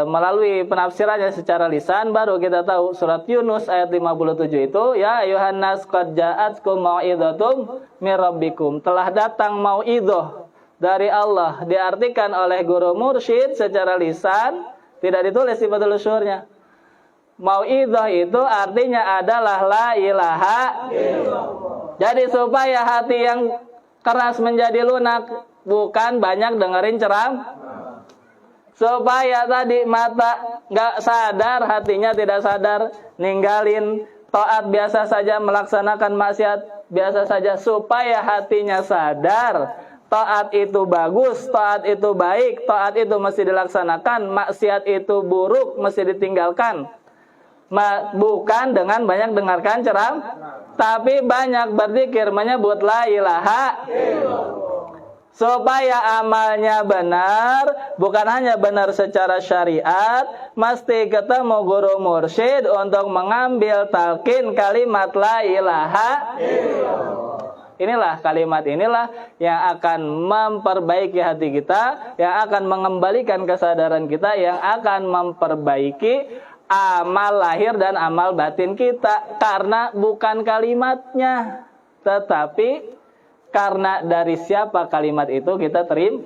melalui penafsirannya secara lisan baru kita tahu surat Yunus ayat 57 itu ya ayuhan nas qad ja'atkum mau'izatum mir rabbikum, telah datang mau'izah dari Allah, diartikan oleh guru mursyid secara lisan, tidak ditulis di Fathul Syurnya. Mau'izah itu artinya adalah la ilaha illallah. Jadi supaya hati yang keras menjadi lunak, bukan banyak dengerin ceramah. Supaya tadi mata nggak sadar, hatinya tidak sadar, ninggalin taat biasa saja, melaksanakan maksiat biasa saja. Supaya hatinya sadar, taat itu bagus, taat itu baik, taat itu mesti dilaksanakan, maksiat itu buruk, mesti ditinggalkan. Bukan dengan banyak dengarkan ceramah, tapi banyak berzikir menyebut la ilaha illallah. Supaya amalnya benar, bukan hanya benar secara syariat, mesti ketemu guru mursyid untuk mengambil talqin kalimat la ilaha illallah. Inilah kalimat inilah yang akan memperbaiki hati kita, yang akan mengembalikan kesadaran kita, yang akan memperbaiki amal lahir dan amal batin kita. Karena bukan kalimatnya, tetapi karena dari siapa kalimat itu kita terima.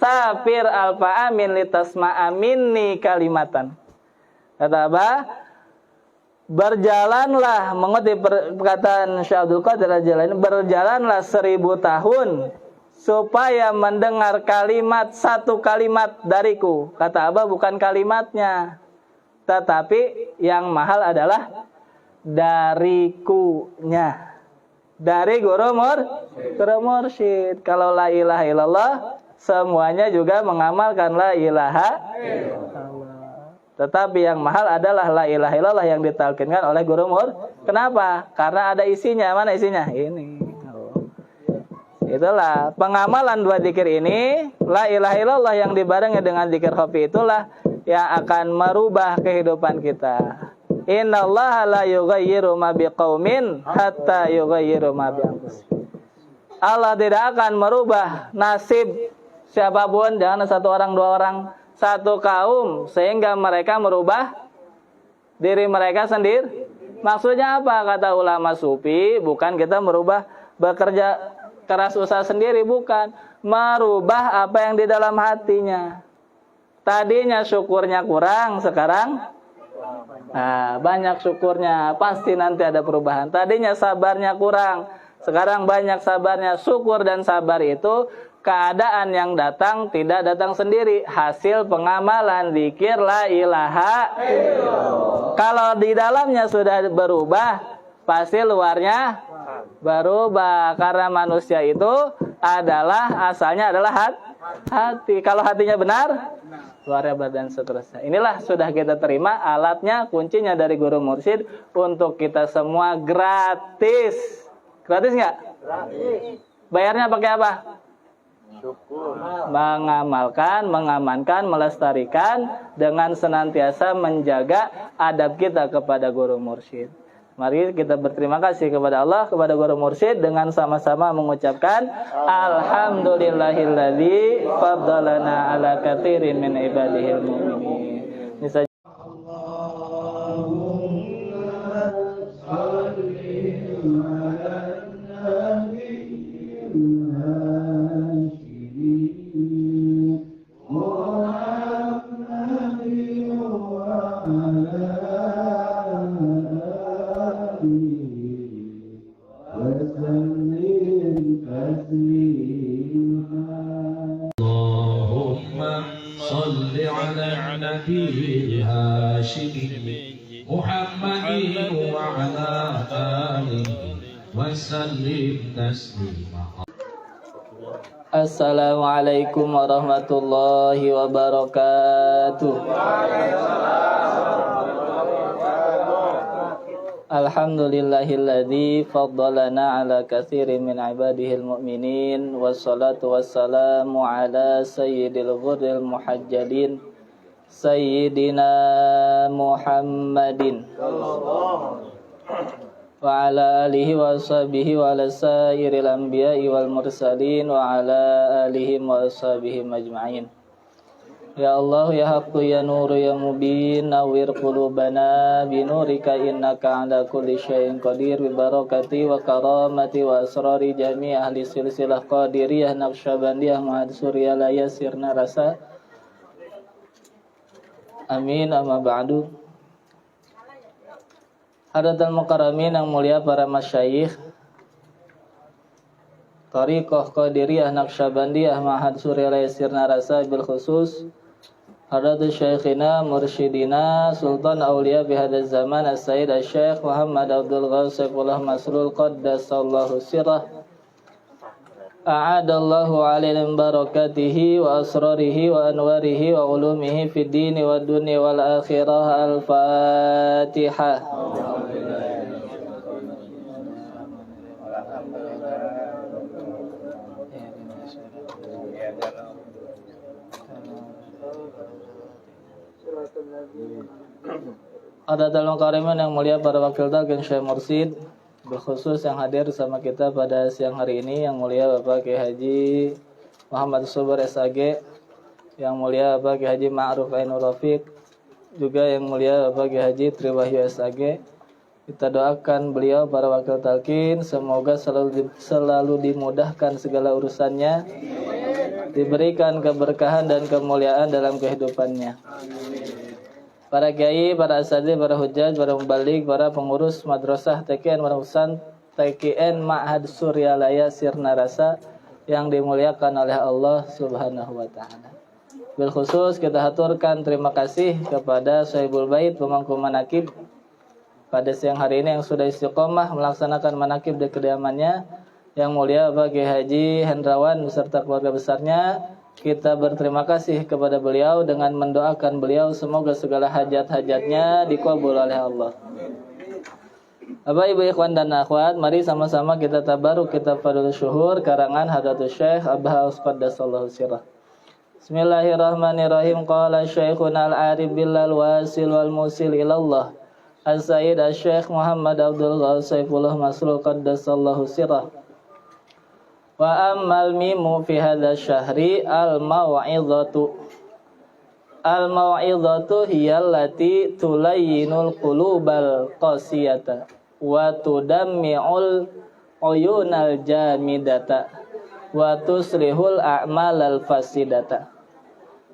Safir alfa amin litasma'a minni kalimatan. Kata apa? Berjalanlah, mengutip perkataan Syekh Abdul Qadir Al-Jilani, berjalanlah 1000 tahun supaya mendengar kalimat, satu kalimat dariku. Kata Abah bukan kalimatnya, tetapi yang mahal adalah darikunya. Dari guru mursyid. Kalau la ilaha illallah, semuanya juga mengamalkan la ilaha illallah. Tetapi yang mahal adalah la ilaha illallah yang ditalkinkan oleh guru mursyid. Kenapa? Karena ada isinya. Mana isinya? Ini. Itulah pengamalan dua zikir ini, la ilaha illallah yang dibarengi dengan zikir khafi itulah yang akan merubah kehidupan kita. Innallaha la yughayyiru ma biqaumin hatta yughayyiru ma bi anfusihim. Allah tidak akan merubah nasib siapapun, jangan satu orang, dua orang, satu kaum, sehingga mereka merubah diri mereka sendiri. Maksudnya apa? Kata ulama sufi, bukan kita merubah bekerja keras usaha sendiri, bukan. Merubah apa yang di dalam hatinya. Tadinya syukurnya kurang, sekarang banyak syukurnya, pasti nanti ada perubahan. Tadinya sabarnya kurang, sekarang banyak sabarnya. Syukur dan sabar itu keadaan yang datang, tidak datang sendiri, hasil pengamalan zikir la ilaha illallah. Kalau di dalamnya sudah berubah, pasti luarnya berubah. Karena manusia itu adalah asalnya adalah hati. Kalau hatinya benar, luarnya badan seterusnya. Inilah sudah kita terima alatnya, kuncinya dari guru mursyid untuk kita semua gratis. Gratis nggak? Gratis. Bayarnya pakai apa? Syukur. Mengamalkan, mengamankan, melestarikan dengan senantiasa menjaga adab kita kepada guru mursyid. Mari kita berterima kasih kepada Allah, kepada guru mursyid dengan sama-sama mengucapkan alhamdulillahilladzi faddalana ala katsirin min ibadihil mu'minin. Ini saja. Assalamualaikum warahmatullahi wabarakatuh. Alhamdulillahilladzi faddalana ala katsirin min ibadihil mu'minin, wassalatu wassalamu ala sayyidil ghurril muhajjalin sayyidina Muhammadin wa ala alihi wa sahbihi wa ala sairil anbiya'i wal mursalin wa ala alihi wa sahbihi majma'in. Ya Allah ya Haqqu ya Nuru ya Mubin nawwir qulubana binurika innaka ala kulli syai'in qadir bi barakati wa karamati wa asrari jami' ahli silsilah qadiriyah naqsyabandiyah ma'ad suryalayah sirna rasa. Amin amma ba'du. Hadatul mukarramin yang mulia para masyayikh Tariqah Qadiriyah Naqsyabandiyah Ma'had Suryalayah Sirna Rasa bil khusus Hadatul Syekhina Mursyidina Sultan Aulia bihadaz zaman As-Sayyid As-Syekh Muhammad Abdul Ghaus Saifullah Masrul Qaddasallahu sirah A'adallahu alaihim barakatihi wa asrarihi wa anwarihi wa ulumihi fid dini wa dunya wal akhirah. Al-Fatihah. Hadatul mukarramin yang mulia para wakil talqin Syekh Mursyid, berkhusus yang hadir bersama kita pada siang hari ini yang mulia Bapak Kiai Haji Muhammad Subur SAG, yang mulia Bapak Kiai Haji Ma'ruf Ainur Rafiq, juga yang mulia Bapak Kiai Haji Triwahyu SAG. Kita doakan beliau para wakil talqin semoga selalu dimudahkan segala urusannya, diberikan keberkahan dan kemuliaan dalam kehidupannya. Para kiai, para asatidz, para hujjaj, para mubalik, para pengurus madrasah TKN Madrasah TKN Ma'had Suryalayah Sirna Rasa yang dimuliakan oleh Allah Subhanahu wa taala. Bil khusus kita haturkan terima kasih kepada Sahibul Bait pemangku manakib pada siang hari ini yang sudah istiqomah melaksanakan manakib di kediamannya, yang mulia Bapak Kiai Haji Hendrawan beserta keluarga besarnya. Kita berterima kasih kepada beliau dengan mendoakan beliau semoga segala hajat-hajatnya dikabul oleh Allah. Bapak Ibu ikhwan dan akhwat, mari sama-sama kita tabaruk kitab Fadlul Syuhur karangan Hadratus Syekh Abah Qaddasallahu sirah. Bismillahirrahmanirrahim. Qala Syekhuna al-Arif billal wasil wal musil ilallah As-Sayyid As-Syekh Muhammad Abdul Ghaus Saifullah Masrul Qaddasallahu sirah. Wa ammal mimu fi hadha syahri al-mau'izatu. Al-mau'izatu hiya allati tulayyinul qulubal qasiyata wa tudammi'ul uyunal jamidata wa tusrihul a'malal fasidata.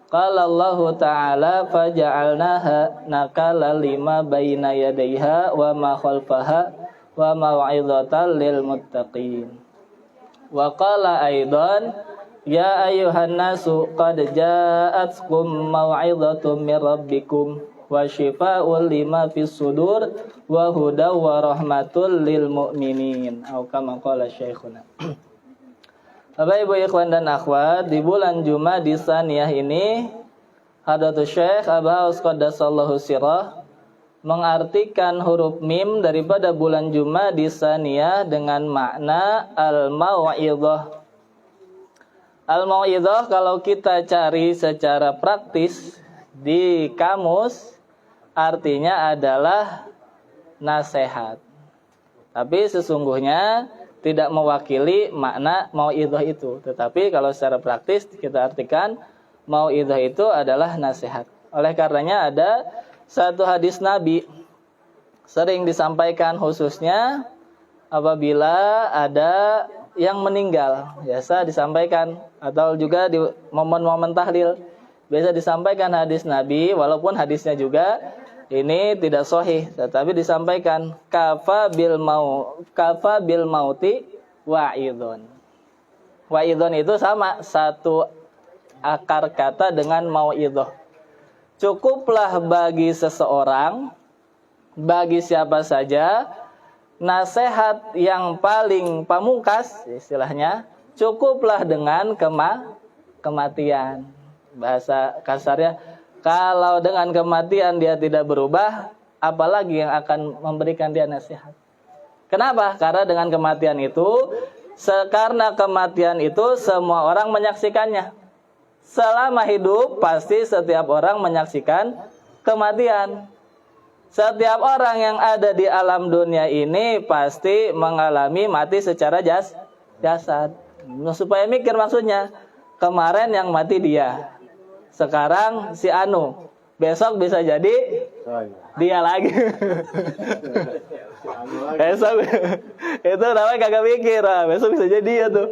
Qala Allah Ta'ala faja'alnaha nakala lima baina yadayha wa ma khalfaha wa mau'izatan lil muttaqin. Wa qala aidan ya ayyuhan nasu qad ja'atkum mau'izatun mir rabbikum wa shifaa'un lima fis sudur wa hudaw wa rahmatul lil mu'minin atau kama qala syekhuna. Bapak Ibu ikhwan dan akhwat, di bulan Jumadil Tsaniyah ini Hadratus Syekh Abah Qaddasallahu sirah mengartikan huruf mim daripada bulan Jumadil Tsaniyah dengan makna al-mau'izah. Al-mau'izah kalau kita cari secara praktis di kamus artinya adalah nasihat. Tapi sesungguhnya tidak mewakili makna mau'izah itu. Tetapi kalau secara praktis kita artikan mau'izah itu adalah nasihat. Oleh karenanya ada satu hadis Nabi sering disampaikan khususnya apabila ada yang meninggal, biasa disampaikan, atau juga di momen-momen tahlil biasa disampaikan hadis Nabi, walaupun hadisnya juga ini tidak sahih, tetapi disampaikan kafa bil mauti wa'idun. Wa'idun itu sama satu akar kata dengan mau'idhah. Cukuplah bagi seseorang, bagi siapa saja, nasihat yang paling pamungkas istilahnya, cukuplah dengan kematian. Bahasa kasarnya, kalau dengan kematian dia tidak berubah, apalagi yang akan memberikan dia nasihat. Kenapa? Karena dengan kematian itu, karena kematian itu semua orang menyaksikannya. Selama hidup pasti setiap orang menyaksikan kematian. Setiap orang yang ada di alam dunia ini pasti mengalami mati secara jasad. Supaya mikir maksudnya, kemarin yang mati dia, sekarang si Anu, besok bisa jadi dia lagi. Besok itu namanya kagak mikir, besok bisa jadi dia tuh.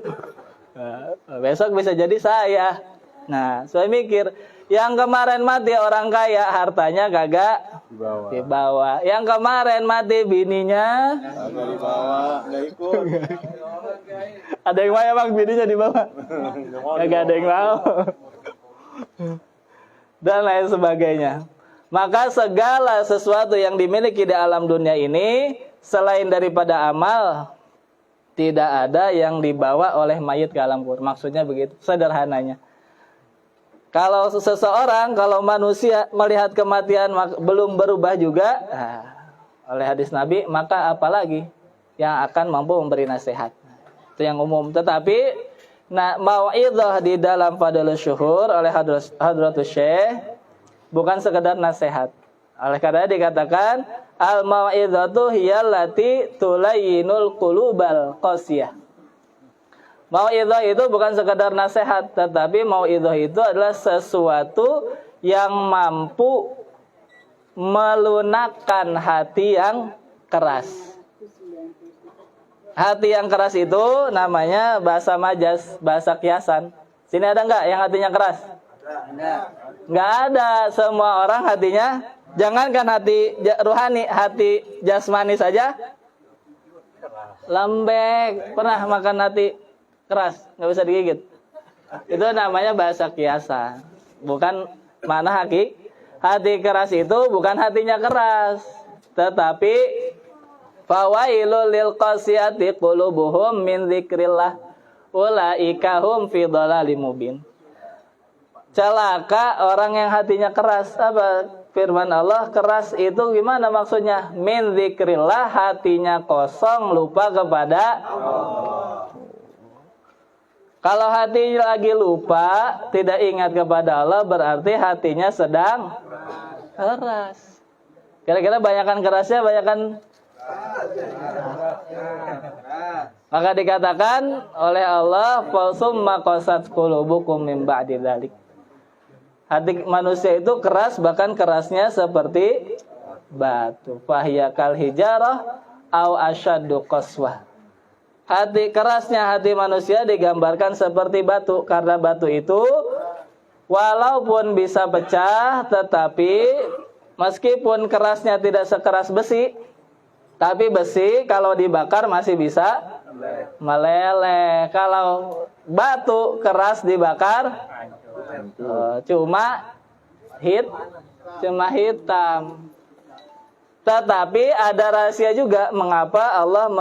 Besok bisa jadi saya. Nah, saya mikir, yang kemarin mati orang kaya, hartanya kagak dibawa. Yang kemarin mati bininya kagak dibawa, nggak ikut. Ada yang mau emang bininya dibawa? Kagak ada yang mau. Dan lain sebagainya. Maka segala sesuatu yang dimiliki di alam dunia ini selain daripada amal, tidak ada yang dibawa oleh mayit ke alam kubur. Maksudnya begitu, sederhananya. Kalau seseorang, kalau manusia melihat kematian belum berubah juga, oleh hadis Nabi, maka apalagi yang akan mampu memberi nasihat. Itu yang umum. Tetapi mau'idhah di dalam Fadlus Syuhur oleh Hadratus Syekh bukan sekedar nasihat. Oleh karena dikatakan al-mau'idhatu hiyallati tulayyinul qulubal qasiyah. Mau'idhah itu bukan sekedar nasihat, tetapi mau'idhah itu adalah sesuatu yang mampu melunakkan hati yang keras. Hati yang keras itu namanya bahasa majas, bahasa kiasan. Sini ada enggak yang hatinya keras? Enggak ada. Semua orang hatinya, jangankan hati ruhani, hati jasmani saja lembek. Pernah makan hati keras, nggak bisa digigit. Itu namanya bahasa kiasan. Bukan mana hati keras itu bukan hatinya keras, tetapi fawailul lil qasiyati qulubuhum min dzikrillah ulaika hum fi dhalalim mubin. Celaka orang yang hatinya keras. Apa firman Allah keras itu gimana maksudnya? Min dzikrillah, hatinya kosong, lupa kepada Allah. Kalau hati lagi lupa, tidak ingat kepada Allah, berarti hatinya sedang keras. Kira-kira banyakan kerasnya, banyakan. Maka dikatakan oleh Allah, "Fasumma qasat qulubukum min ba'di dzalik." Hati manusia itu keras, bahkan kerasnya seperti batu. Fahiya kal hijarah au asyaddu qaswah. Hati kerasnya hati manusia digambarkan seperti batu, karena batu itu walaupun bisa pecah, tetapi meskipun kerasnya tidak sekeras besi, tapi besi kalau dibakar masih bisa meleleh. Kalau batu keras dibakar cuma hitam. Tetapi ada rahasia juga mengapa Allah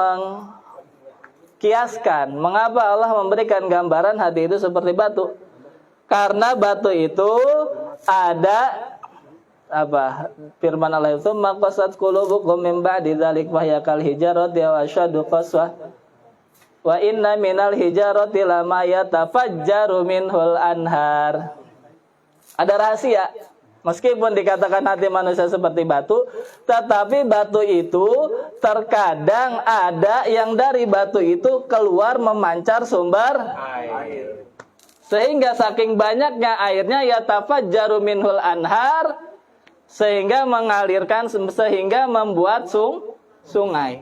kiaskan, mengapa Allah memberikan gambaran hati itu seperti batu. Karena batu itu ada apa? Firman Allah itu maqasat qulubukum min ba'di dzalik wa hiya kal hijarati wa asyaddu qaswah. Wa inna minal hijarati lama yatafajjaru minhul anhar. Ada rahasia. Meskipun dikatakan hati manusia seperti batu, tetapi batu itu terkadang ada yang dari batu itu keluar memancar sumber air. Sehingga saking banyaknya airnya yatafajjaru minhul anhar, sehingga mengalirkan, sehingga membuat sungai.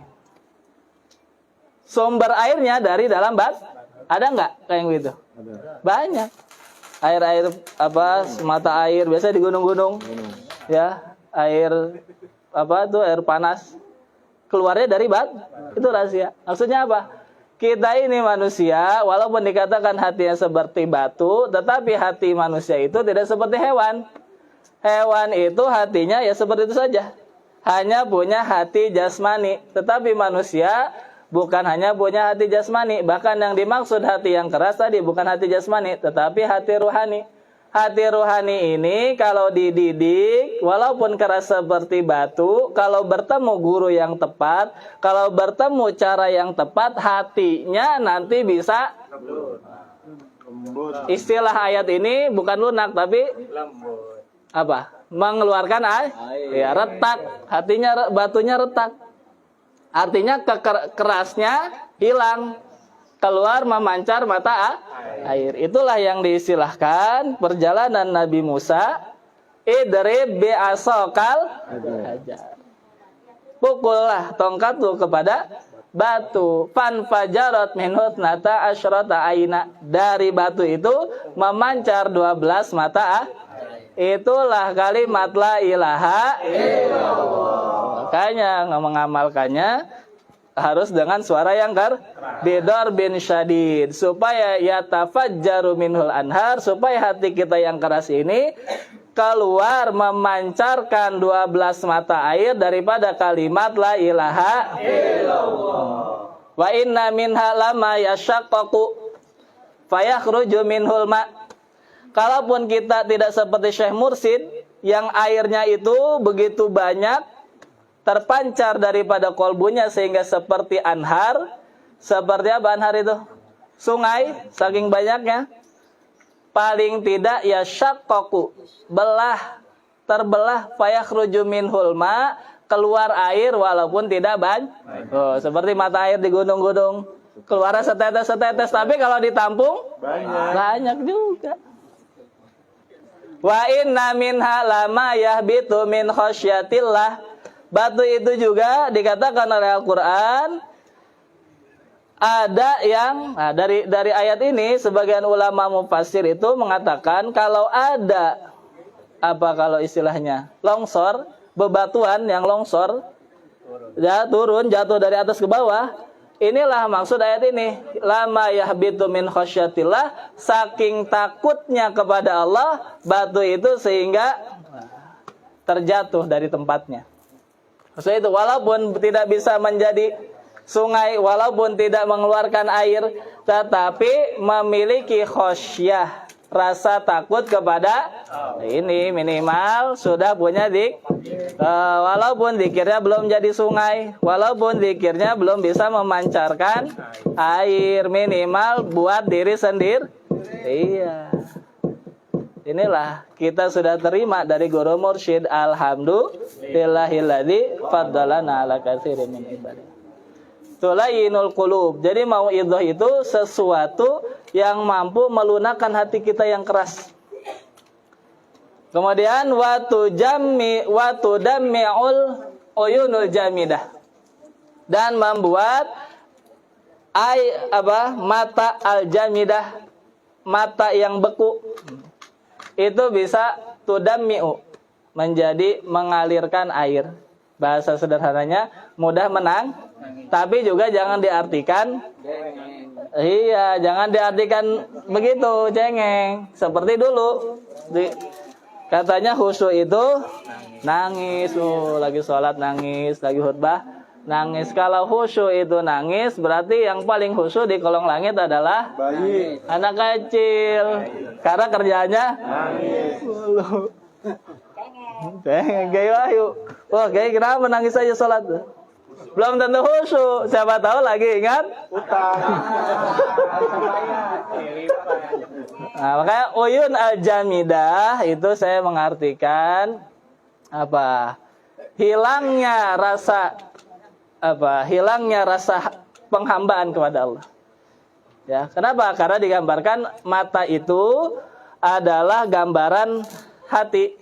Sumber airnya dari dalam batu. Ada nggak kayak gitu? Banyak. Air apa, mata air biasa di gunung-gunung, ya, air apa tuh, air panas keluarnya dari batu. Itu rahasia. Maksudnya apa? Kita ini manusia, walaupun dikatakan hatinya seperti batu, tetapi hati manusia itu tidak seperti hewan. Hewan itu hatinya ya seperti itu saja, hanya punya hati jasmani. Tetapi manusia bukan hanya punya hati jasmani, bahkan yang dimaksud hati yang keras tadi bukan hati jasmani, tetapi hati ruhani. Hati ruhani ini kalau dididik, walaupun keras seperti batu, kalau bertemu guru yang tepat, kalau bertemu cara yang tepat, hatinya nanti bisa lembut. Istilah ayat ini bukan lunak, tapi lembut. Apa? Mengeluarkan air. Ya, retak. Hatinya, batunya retak. Artinya kerasnya hilang. keluar memancar mata air. Itulah yang diistilahkan perjalanan Nabi Musa, idrib bi'asokal hajar. Pukullah tongkatmu kepada batu. Fanfajarat minhut nata asyrata aina. Dari batu itu memancar 12 mata. Itulah kalimat la ilaha illallah. Makanya mengamalkannya harus dengan suara yang bidor bin syadid, supaya yatafajjaru minhul anhar, supaya hati kita yang keras ini keluar memancarkan 12 mata air daripada kalimat la ilaha illallah. Wa inna minha lama yashaqqaqu fayakhruju minhul ma. Kalaupun kita tidak seperti Syekh Mursid yang airnya itu begitu banyak terpancar daripada kolbunya sehingga seperti anhar. Seperti apa anhar itu? Sungai, saking banyaknya. Paling tidak ya syaqqaqu, terbelah, fayakhruju minhul ma, keluar air walaupun tidak banyak. Oh, seperti mata air di gunung-gunung, keluar setetes-setetes, tapi kalau ditampung banyak juga. Wa inna minha lama yahbitu min khasyatillah. Batu itu juga dikatakan oleh Al-Qur'an ada yang dari ayat ini sebagian ulama mufassir itu mengatakan kalau ada kalau istilahnya longsor, bebatuan yang longsor turun jatuh dari atas ke bawah. Inilah maksud ayat ini, lama yahbitu min khasyatillah, saking takutnya kepada Allah batu itu sehingga terjatuh dari tempatnya. Maksudnya itu walaupun tidak bisa menjadi sungai, walaupun tidak mengeluarkan air, tetapi memiliki khosyah, rasa takut kepada ini, minimal sudah punya walaupun zikirnya belum jadi sungai, walaupun zikirnya belum bisa memancarkan air, minimal buat diri sendiri. Iya. Inilah kita sudah terima dari guru mursyid, alhamdulillahilladzi faddalana ala katsirin min ibadah. Tulayinul qulub. Jadi mauidhah itu sesuatu yang mampu melunakkan hati kita yang keras. Kemudian watudammi'ul uyunul jamidah. Dan membuat mata al-jamidah, mata yang beku. Itu bisa tudammi'u, menjadi mengalirkan air. Bahasa sederhananya mudah menang, tapi juga jangan diartikan jangan diartikan begitu cengeng. Seperti dulu katanya khusyuk itu nangis, lagi sholat nangis, lagi khutbah nangis. Kalau khusyuk itu nangis, berarti yang paling khusyuk di kolong langit adalah bayi, anak kecil, karena kerjanya nangis. Gaya wahyu. Wah, kayak kenapa nangis aja sholat? Belum tentu khusyuk. Siapa tahu lagi ingat utang. Nah, makanya uyun al-jamidah itu saya mengartikan hilangnya rasa penghambaan kepada Allah. Ya, kenapa? Karena digambarkan mata itu adalah gambaran hati.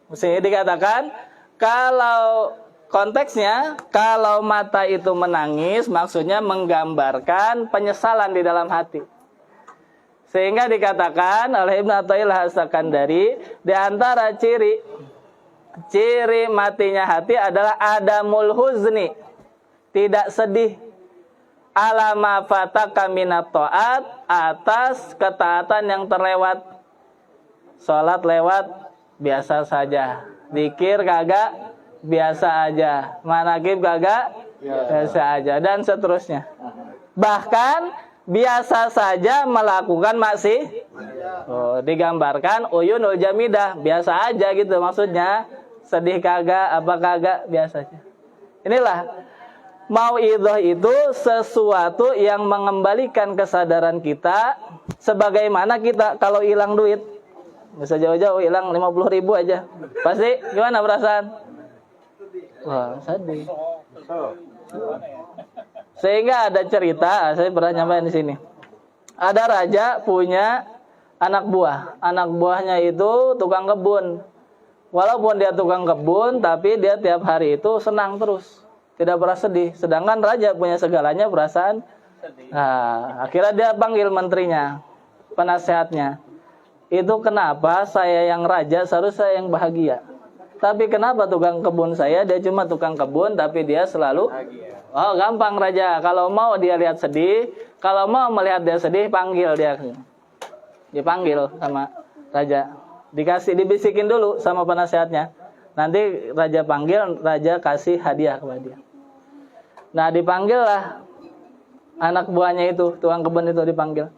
Mesti dikatakan kalau konteksnya, kalau mata itu menangis, maksudnya menggambarkan penyesalan di dalam hati. Sehingga dikatakan oleh Ibnu Athaillah As-Sakandari, di antara ciri matinya hati adalah adamul huzni, tidak sedih, alama fataka minat ta'at, atas ketaatan yang terlewat. Salat lewat biasa saja, zikir kagak, biasa aja, manaqib kagak, biasa aja, dan seterusnya. Bahkan biasa saja melakukan maksiat. Digambarkan uyunul jamidah, biasa aja gitu maksudnya, sedih kagak, apa kagak, biasa aja. Inilah mauidhah itu sesuatu yang mengembalikan kesadaran kita, sebagaimana kita kalau hilang duit, bisa jauh-jauh hilang 50.000 aja, pasti gimana perasaan? Wah, sedih. Sehingga ada cerita, saya pernah nyampein di sini. Ada raja punya anak buah. Anak buahnya itu tukang kebun. Walaupun dia tukang kebun, tapi dia tiap hari itu senang terus, tidak pernah sedih. Sedangkan raja punya segalanya, perasaan sedih. Nah, akhirnya dia panggil menterinya, penasehatnya. Itu kenapa saya yang raja, seharusnya saya yang bahagia. Tapi kenapa tukang kebun saya, dia cuma tukang kebun, tapi dia selalu oh gampang raja. Kalau mau dia lihat sedih, kalau mau melihat dia sedih, panggil dia. Dipanggil sama raja. Dibisikin dulu sama penasehatnya. Nanti raja panggil, raja kasih hadiah kepada dia. Nah, dipanggillah anak buahnya itu, tukang kebun itu dipanggil.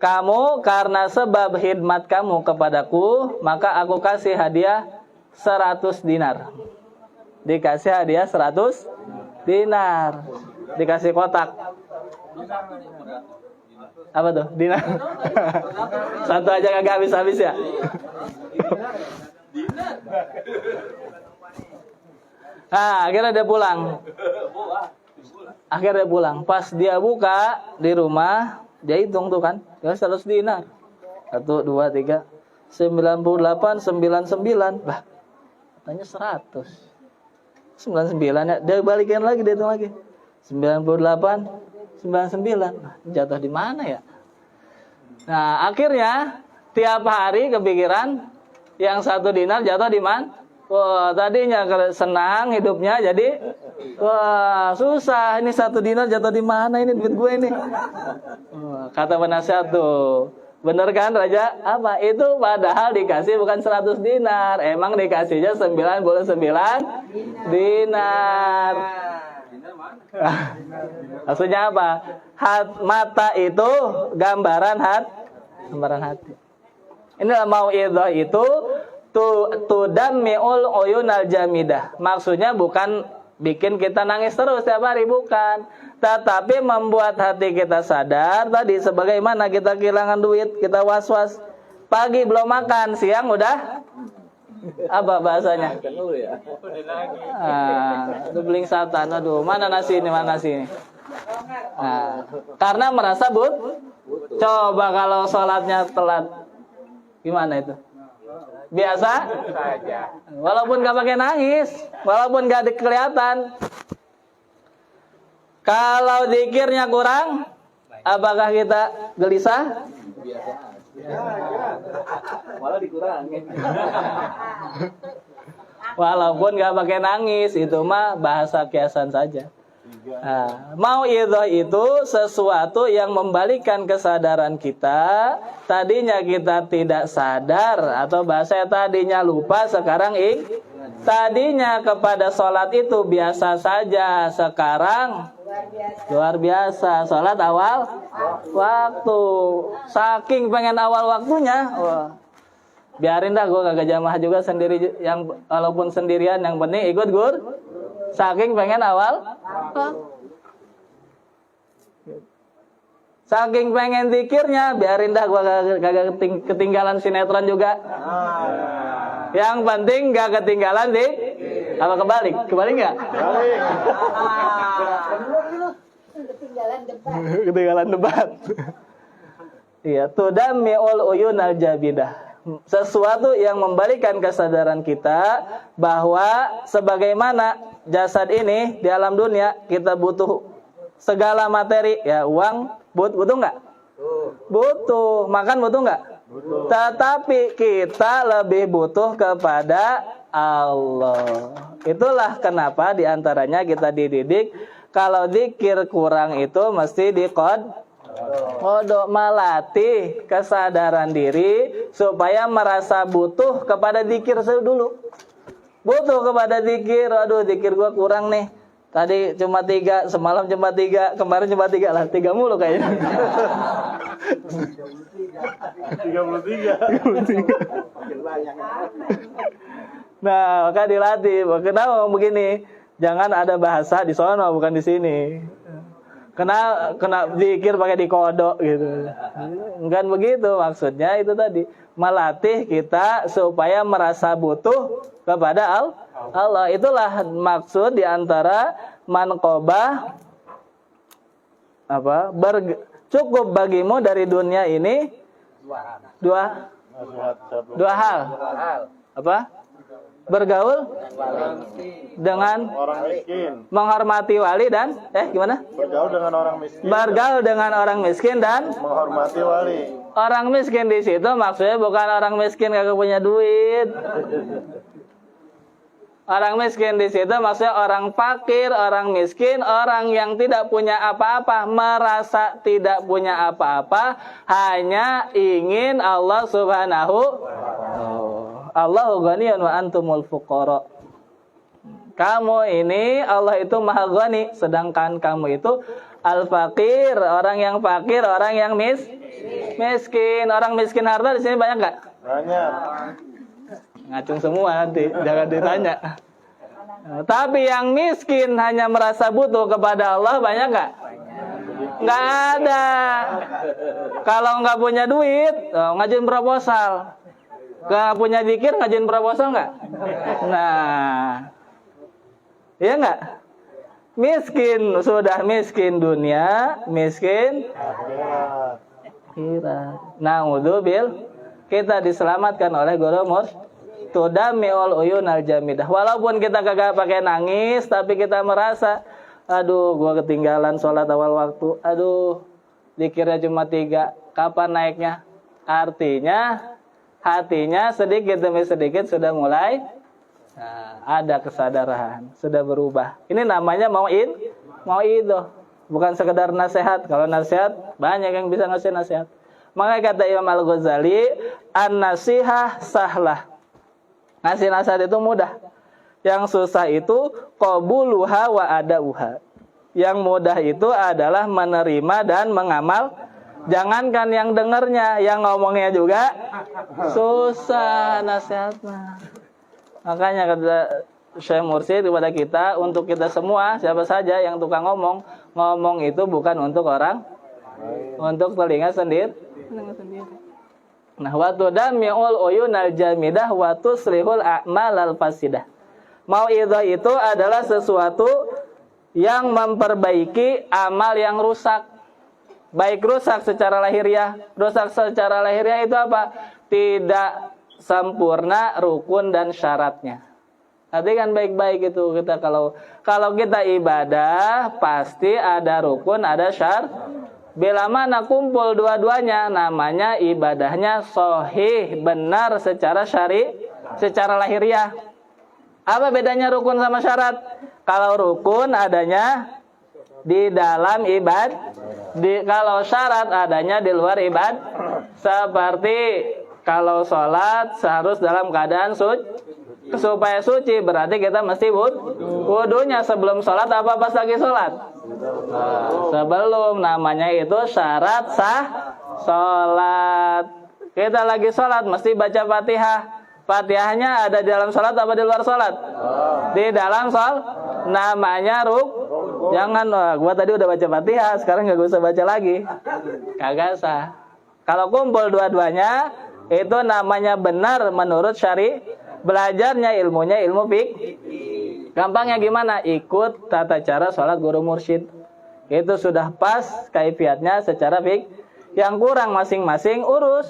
Kamu karena sebab khidmat kamu kepadaku, maka aku kasih hadiah 100 dinar. Dikasih hadiah 100 dinar. Dikasih kotak. Apa tuh? Dinar. Satu aja kagak habis-habis ya. Nah, akhirnya dia pulang. Pas dia buka di rumah, dia hitung tuh kan. Ya 100 dinar. 1, 2, 3, 98, 99. Lah, katanya 100. 99 ya. Dia balikin lagi, dia hitung lagi. 98, 99. Nah, jatuh di mana ya? Nah, akhirnya tiap hari kepikiran yang 1 dinar jatuh di mana? Wah, tadinya senang hidupnya, jadi wah susah. Ini 1 dinar jatuh di mana? Ini duit gue ini. Kata penasehat tuh, bener kan raja? Apa? Itu padahal dikasih bukan 100 dinar. Emang dikasihnya 99 dinar. Maksudnya apa? Mata itu gambaran hati. Inilah mau'idhah itu tudammi'ul uyunal jamidah. Maksudnya bukan bikin kita nangis terus tiap hari, bukan. Tetapi membuat hati kita sadar tadi, sebagaimana kita kehilangan duit, kita was-was. Pagi belum makan, siang udah apa bahasanya? Itu beling satan. Aduh, mana nasi ini? Nah, karena merasa coba kalau sholatnya telat, gimana itu? Biasa saja. Walaupun gak pakai nangis, walaupun gak kelihatan. Kalau zikirnya kurang, apakah kita gelisah? Malah dikurangin. Walaupun gak pakai nangis, itu mah bahasa kiasan saja. Nah, mau'idhah itu sesuatu yang membalikan kesadaran kita. Tadinya kita tidak sadar, atau bahasa tadinya lupa, sekarang tadinya kepada sholat itu biasa saja, sekarang luar biasa. Sholat awal waktu, saking pengen awal waktunya, wah, biarin dah, gue kagak jamaah juga sendiri, yang walaupun sendirian yang penting ikut gur. Saking pengen awal, saking pengen zikirnya, biarin dah, gua kagak ketinggalan sinetron juga. Yang penting gak ketinggalan apa kebalik nggak? Ketinggalan debat. Iya, tudammi'ul uyunal jabidah. Sesuatu yang membalikan kesadaran kita bahwa sebagaimana jasad ini di alam dunia, kita butuh segala materi, ya uang butuh nggak? Butuh. Makan butuh nggak? Butuh. Tetapi kita lebih butuh kepada Allah. Itulah kenapa diantaranya kita dididik kalau zikir kurang itu mesti kodok, melatih kesadaran diri supaya merasa butuh kepada zikir dulu. Butuh kepada zikir. Aduh, zikir gua kurang nih. Tadi cuma 3, semalam cuma 3, kemarin cuma 3 lah. 3 mulu kayaknya. 33. Nah, maka dilatih. Kenapa begini? Jangan ada bahasa di sono, bukan di sini. Kena zikir pakai dikodok gitu. Enggak begitu maksudnya, itu tadi melatih kita supaya merasa butuh kepada Allah. Itulah maksud diantara manqobah cukup bagimu dari dunia ini dua hal. Apa? Bergaul dengan Orang miskin. menghormati wali dan gimana? Bergaul dengan orang miskin. Bergaul dengan orang miskin dan Menghormati wali. orang miskin di situ maksudnya bukan orang miskin kagak punya duit. Orang miskin di situ maksudnya orang fakir, orang miskin, orang yang tidak punya apa-apa, merasa tidak punya apa-apa, hanya ingin Allah Subhanahu. Allahu ghaniyun wa antumul fuqara. Kamu ini Allah itu maha ghani, sedangkan kamu itu al-fakir, orang yang fakir, orang yang miskin. Orang miskin harta di sini banyak enggak? Banyak. Ngacung semua nanti, jangan ditanya. Tapi yang miskin hanya merasa butuh kepada Allah banyak nggak? Nggak ada. Kalau nggak punya duit, ngajuin proposal. Nggak punya zikir, ngajuin proposal nggak? Nah, iya nggak? Miskin, sudah miskin dunia, miskin akhirat. Naudzubil, kita diselamatkan oleh Guru Tudami'ul uyunal jamidah. Walaupun kita kagak pakai nangis, tapi kita merasa, aduh, gua ketinggalan sholat awal waktu. Aduh, zikirnya cuma 3. Kapan naiknya? Artinya, hatinya sedikit demi sedikit sudah mulai ada kesadaran, sudah berubah. Ini namanya mau'idoh. Bukan sekedar nasihat. Kalau nasihat, banyak yang bisa ngasih nasihat. Maka kata Imam Al-Ghazali, an-nasihah sahlah. Ngasih nasihat itu mudah. Yang susah itu qabuluha wa adauha. Yang mudah itu adalah menerima dan mengamal. Jangankan yang dengarnya, yang ngomongnya juga susah nasihatnya. Makanya kata Syekh Mursyid kepada kita, untuk kita semua, siapa saja yang tukang ngomong itu bukan untuk orang, untuk telinga sendiri. Nah, wa tudami'ul uyunal jamidah wa tuslihul a'malal fasidah. Mau'idhah itu adalah sesuatu yang memperbaiki amal yang rusak. Baik rusak secara lahiriah. Rusak secara lahiriah itu apa? Tidak sempurna rukun dan syaratnya. Nanti kan baik-baik itu kita kalau kita ibadah pasti ada rukun, ada syarat. Bila mana kumpul dua-duanya, namanya ibadahnya sahih, benar secara secara lahiriah. Apa bedanya rukun sama syarat? Kalau rukun adanya di dalam kalau syarat adanya di luar Seperti kalau sholat seharus dalam keadaan supaya suci, berarti kita mesti wudunya sebelum sholat apa pas lagi sholat? Sebelum, namanya itu syarat sah sholat. Kita lagi sholat mesti baca Fatihah. Fatihahnya ada di dalam sholat apa di luar sholat? Di dalam sholat. Namanya Jangan, gua tadi udah baca Fatihah, sekarang gak usah baca lagi. Kagak sah. Kalau kumpul dua-duanya, itu namanya benar menurut belajarnya ilmunya ilmu gampangnya gimana? Ikut tata cara sholat guru mursyid. Itu sudah pas kaifiatnya secara Yang kurang masing-masing urus.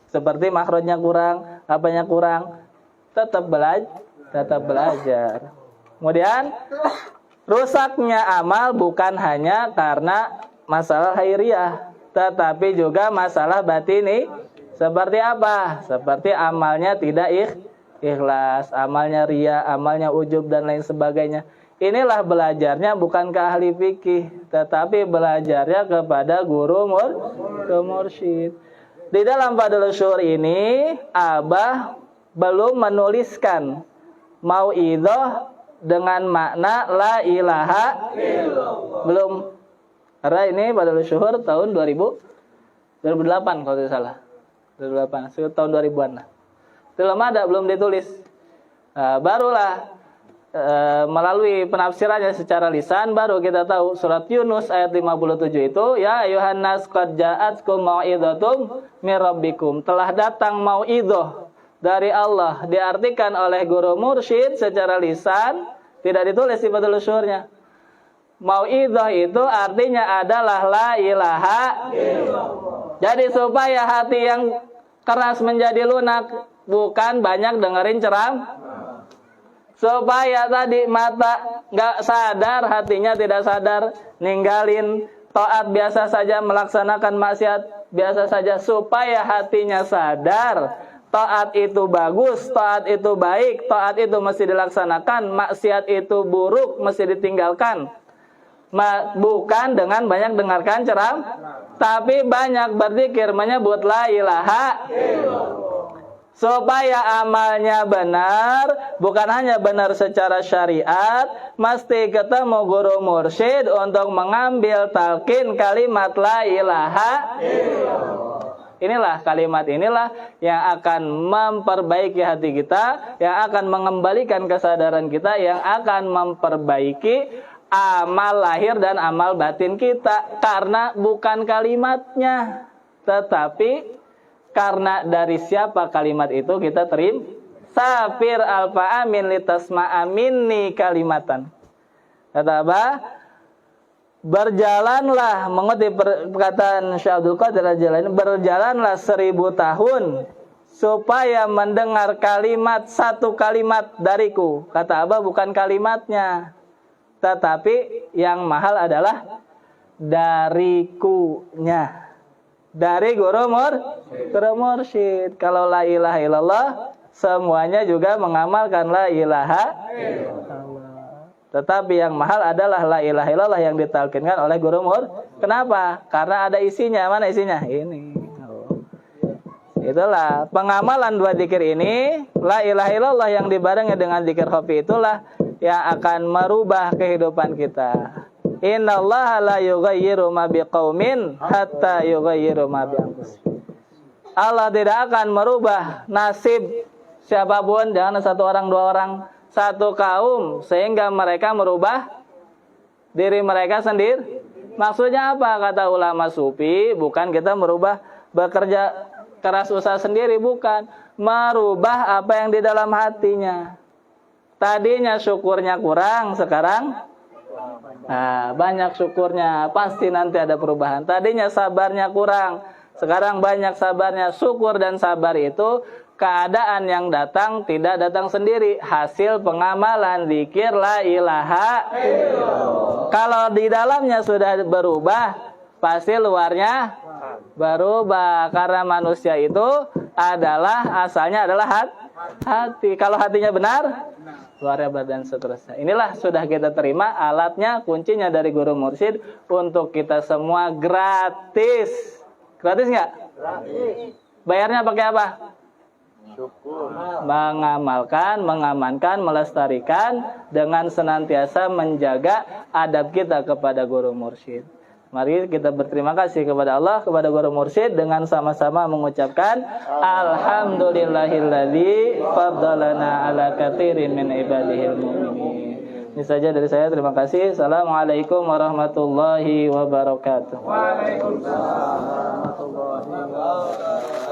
Seperti makhrajnya kurang, apanya kurang, tetap belajar. Kemudian rusaknya amal bukan hanya karena masalah lahiriah, tetapi juga masalah batini. Seperti apa? Seperti amalnya tidak ikhlas, amalnya riya, amalnya ujub dan lain sebagainya. Inilah belajarnya bukan ke ahli fikih, tetapi belajarnya kepada guru mursyid. Di dalam Fadlul Syuhur ini, Abah belum menuliskan mau'idhah dengan makna la ilaha illallah. Belum. Karena ini Fadlul Syuhur tahun 2008 kalau tidak salah. 2008, tahun 2000-an lah. Belum ditulis. Barulah melalui penafsirannya secara lisan baru kita tahu surat Yunus ayat 57 itu, ya ayuhan nas qad ja'atkum mau'idhatum mir rabbikum, telah datang mau'idhah dari Allah, diartikan oleh guru mursyid secara lisan, tidak ditulis di Fadlul Syuhurnya. Mau'idhah itu artinya adalah la ilaha. Jadi supaya hati yang keras menjadi lunak, bukan banyak dengerin ceramah. Supaya tadi mata nggak sadar, hatinya tidak sadar, ninggalin taat biasa saja, melaksanakan maksiat biasa saja. Supaya hatinya sadar, taat itu bagus, taat itu baik, taat itu mesti dilaksanakan, maksiat itu buruk, mesti ditinggalkan. Bukan dengan banyak dengarkan ceramah, tapi banyak berzikir, menyebut la ilaha. Supaya amalnya benar, bukan hanya benar secara syariat, mesti ketemu guru mursyid untuk mengambil talqin kalimat la ilaha. Inilah kalimat inilah yang akan memperbaiki hati kita, yang akan mengembalikan kesadaran kita, yang akan memperbaiki amal lahir dan amal batin kita. Karena bukan kalimatnya, tetapi karena dari siapa kalimat itu kita terima. Safir alfa amin litasma'a minni kalimatan. Kata apa? Berjalanlah, mengutip perkataan Syekh Abdul Qadir Al-Jilani, berjalanlah 1000 tahun supaya mendengar kalimat, satu kalimat dariku. Kata Abah, bukan kalimatnya, tetapi yang mahal adalah darikunya. Dari guru mursyid. Kalau la ilaha illallah, semuanya juga mengamalkan la ilaha illallah. Tetapi yang mahal adalah la ilaha illallah yang ditalkinkan oleh guru mursyid. Kenapa? Karena ada isinya. Mana isinya? Ini. Itulah pengamalan dua dzikir ini, la ilaha illallah yang dibarengi dengan dzikir khafi, itulah yang akan merubah kehidupan kita. Innallaha la yughayyiru ma biqaumin hatta yughayyiru ma bi anfusihim. Allah tidak akan merubah nasib siapapun, jangan satu orang, dua orang, satu kaum, sehingga mereka merubah diri mereka sendiri. Maksudnya apa? Kata ulama sufi, bukan kita merubah bekerja keras usaha sendiri, bukan. Merubah apa yang di dalam hatinya. Tadinya syukurnya kurang, sekarang banyak syukurnya, pasti nanti ada perubahan. Tadinya sabarnya kurang, sekarang banyak sabarnya. Syukur dan sabar itu keadaan yang datang, tidak datang sendiri, hasil pengamalan zikir la ilaha. Kalau di dalamnya sudah berubah, pasti luarnya berubah. Karena manusia itu adalah asalnya adalah hati. Kalau hatinya benar, luarnya dan seterusnya. Inilah sudah kita terima alatnya, kuncinya dari guru mursyid untuk kita semua gratis. Gratis nggak? Gratis. Bayarnya pakai apa? Syukur. Mengamalkan, mengamankan, melestarikan dengan senantiasa menjaga adab kita kepada guru mursyid. Mari kita berterima kasih kepada Allah, kepada guru mursyid, dengan sama-sama mengucapkan alhamdulillahilladzi faddalana ala katsirin min ibadihil mu'minin. Ini saja dari saya, terima kasih. Assalamualaikum warahmatullahi wabarakatuh. Waalaikumsalam warahmatullahi wabarakatuh.